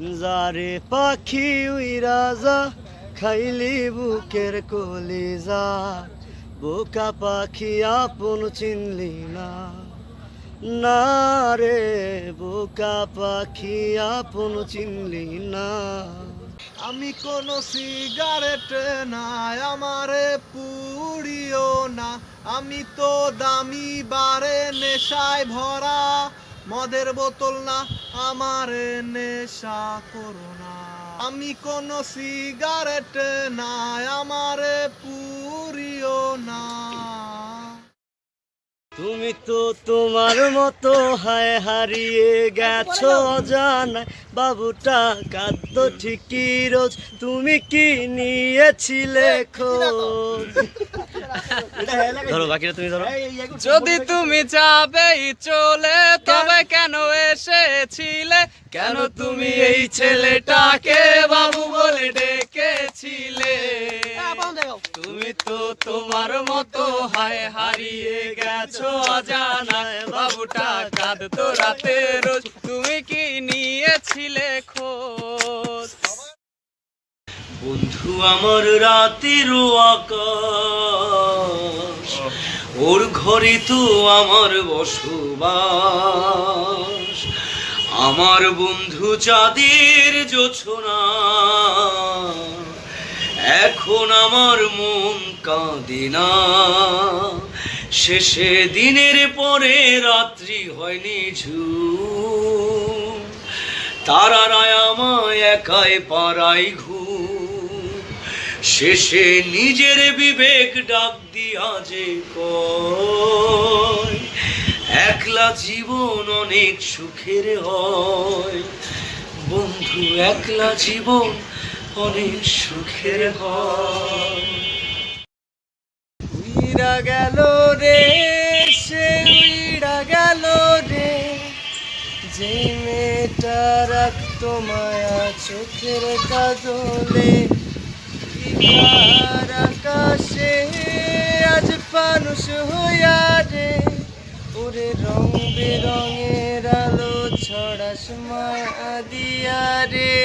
যারে পাখি উইরা যা খাইলি বুকের কলিজা, বোকা পাখি আপন চিনলি না, না রে বোকা পাখি আপন চিনলি না। আমি কোন সিগারেট নাই আমারে পুড়িও না, আমি তো দামি বারে নেশায় ভরা, মদের বোতল না আমারে নেশা করো না। আমি কোন সিগারেট নাই আমারে পুড়িও না। তুমি তো তোমার মতো হায় হারিয়ে গেছো অজানায়, বাবুটা কাঁদত ঠিকই রোজ, তুমি কি নিয়েছিলে খোঁজ? ধরো বাকিটা তুমি ধরো। যদি তুমি যাবেই চলে তবে কেন এসেছিলে, কেন তুমি এই ছেলেটাকে বাবু বলে ডেকেছিলে? তুমি তো তোমার মতো হায় হারিয়ে গেছো অজানায়, বাবুটা কাঁদতো রাতে রোজ, তুমি কি নিয়েছিলে খোঁজ? বন্ধু আমার রাতের আকাশ, ওর ঘরে তো আমার বসবাস। আমার বন্ধু চাঁদের জোছনা, এখন আমার মন কাঁদে না। শেষে দিনের পরে রাত্রি হয়নি ঝুম, তারারায় আমায় একাই পাড়াই ঘুম। শেষে নিজের বিবেক ডাক দিয়া যে কয়, একলা জীবন অনেক সুখের হয়। বন্ধু একলা জীবন অনেক সুখের হয়। উইরা গেল রে সে উইরা গেল রে, যে মেয়েটা রাখতো মায়া চোখের কাজলে, ইকার আকাশে আজ ফানুষ হইয়া রে, ওরে রং বেরঙের আলো ছড়াস মায়া দিয়া রে।